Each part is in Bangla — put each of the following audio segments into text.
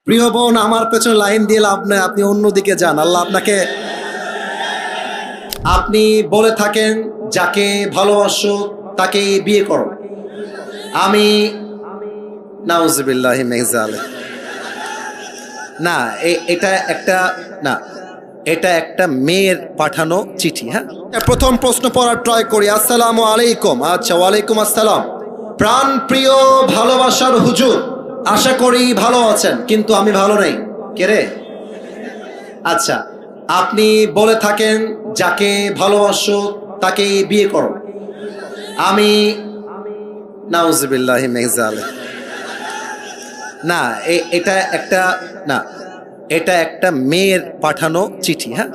প্রিয় বোন, আমার পেছনে লাইন দিয়ে লাভ নাই, আপনি অন্যদিকে যান। আল্লাহ আপনাকে, আপনি বলে থাকেন যাকে ভালোবাসো তাকে বিয়ে করো। আমি নাউজুবিল্লাহি মিন যালিক। না, এটা একটা, না, এটা একটা মেয়ের পাঠানো চিঠি। হ্যাঁ, প্রথম প্রশ্ন পড়ার ট্রাই করি। আসসালামু আলাইকুম। আচ্ছা, ওয়ালাইকুম আসসালাম। প্রাণ প্রিয় ভালোবাসার হুজুর, আশা করি ভালো আছেন, কিন্তু আমি ভালো নেই। কে রে? আচ্ছা, আপনি বলে থাকেন যাকে ভালোবাসো তাকে বিয়ে করো। আমি নাউজুবিল্লাহি মিন যালিক। না, এটা একটা, না, এটা একটা মেয়ের পাঠানো চিঠি। হ্যাঁ,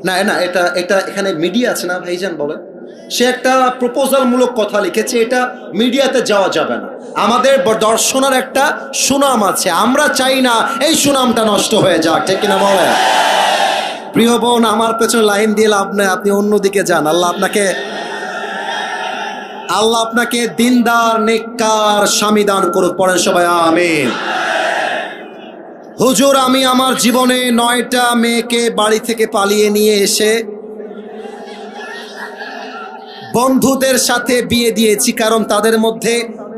না না, এটা এটা এখানে মিডিয়া আছে না ভাইজান, বলে সে একটা প্রপোজাল মূলক কথা লিখেছে, এটা মিডিয়াতে যাওয়া যাবে না। আমাদের দর্শনের একটা সুনাম আছে, আমরা চাই না এই সুনামটা নষ্ট হয়ে যাক, ঠিক কিনা বলে? প্রিয় বোন, আমার পেছনে লাইন দিয়ে লাভ নাই, আপনি অন্যদিকে যান। আল্লাহ আপনাকে দিনদার নেককার স্বামী দান করুক। পড়েন সবাই আমিন। হুজুর, আমি আমার জীবনে 9টা মেয়েকে বাড়ি থেকে পালিয়ে নিয়ে এসে বন্ধুদের সাথে বিয়ে দিয়েছি, কারণ তাদের মধ্যে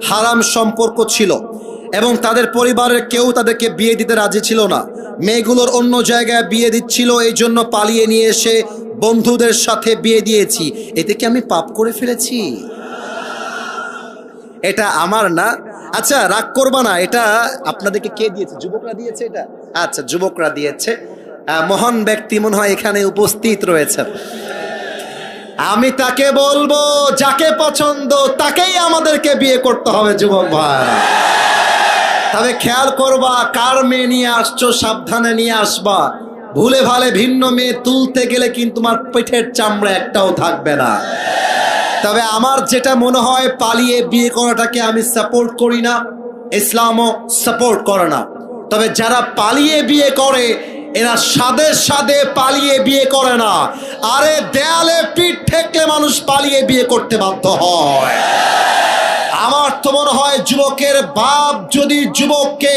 হারাম সম্পর্ক ছিল এবং তাদের পরিবারের কেউ তাদেরকে বিয়ে দিতে রাজি ছিল না। মেয়েগুলোর অন্য জায়গায় বিয়ে দিচ্ছিল, এই জন্য পালিয়ে নিয়ে এসে বন্ধুদের সাথে বিয়ে দিয়েছি। এতে কি আমি পাপ করে ফেলেছি? এটা আমার না। আচ্ছা, রাগ করবা না, এটা আপনাদেরকে কে দিয়েছে? যুবকরা দিয়েছে এটা? আচ্ছা, যুবকরা দিয়েছে। মহান ব্যক্তি মনে হয় এখানে উপস্থিত রয়েছেন। আমি তাকে বলবো, যাকে পছন্দ তাকেই আমাদেরকে বিয়ে করতে হবে যুবক ভাই। তবে খেয়াল করবা, কার মেয়ে নিয়ে আসছো সাবধানে নিয়ে আসবা। ভুলে ভালে ভিন্ন মেয়ে তুলতে গেলে কিন্তু তোমার পেটের চামড়া একটাও থাকবে না। তবে আমার যেটা মনে হয়, পালিয়ে বিয়ে করাটাকে আমি সাপোর্ট করি না, ইসলামও সাপোর্ট করে না। তবে যারা পালিয়ে বিয়ে করে এরা সাদে সাদে পালিয়ে বিয়ে করে না। আরে দেয়ালে পিঠ ঠেকলে মানুষ পালিয়ে বিয়ে করতে বাধ্য হয়। আমার তো মনে হয় যুবকের বাপ যদি যুবককে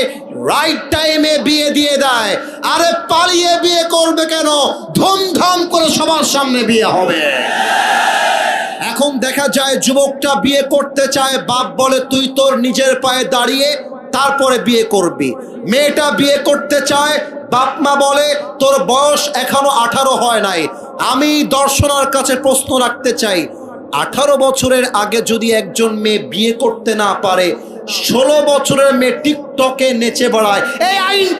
রাইট টাইমে বিয়ে দিয়ে দেয়, আরে পালিয়ে বিয়ে করবে কেন? ধুমধাম করে সবার সামনে বিয়ে হবে। এখন দেখা যায় যুবকটা বিয়ে করতে চায়, বাপ বলে তুই তোর নিজের পায়ে দাঁড়িয়ে তারপরে বিয়ে করবি। মেয়েটা বিয়ে করতে চায়, বাপ মা বলে তোর বয়স এখনো 18 হয় নাই। আমি দর্শনার কাছে প্রশ্ন রাখতে চাই, 18 বছরের আগে যদি একজন মেয়ে বিয়ে করতে না পারে, 16 বছরের মেয়ে টিকটকে নেচে বেড়ায়, এই আইন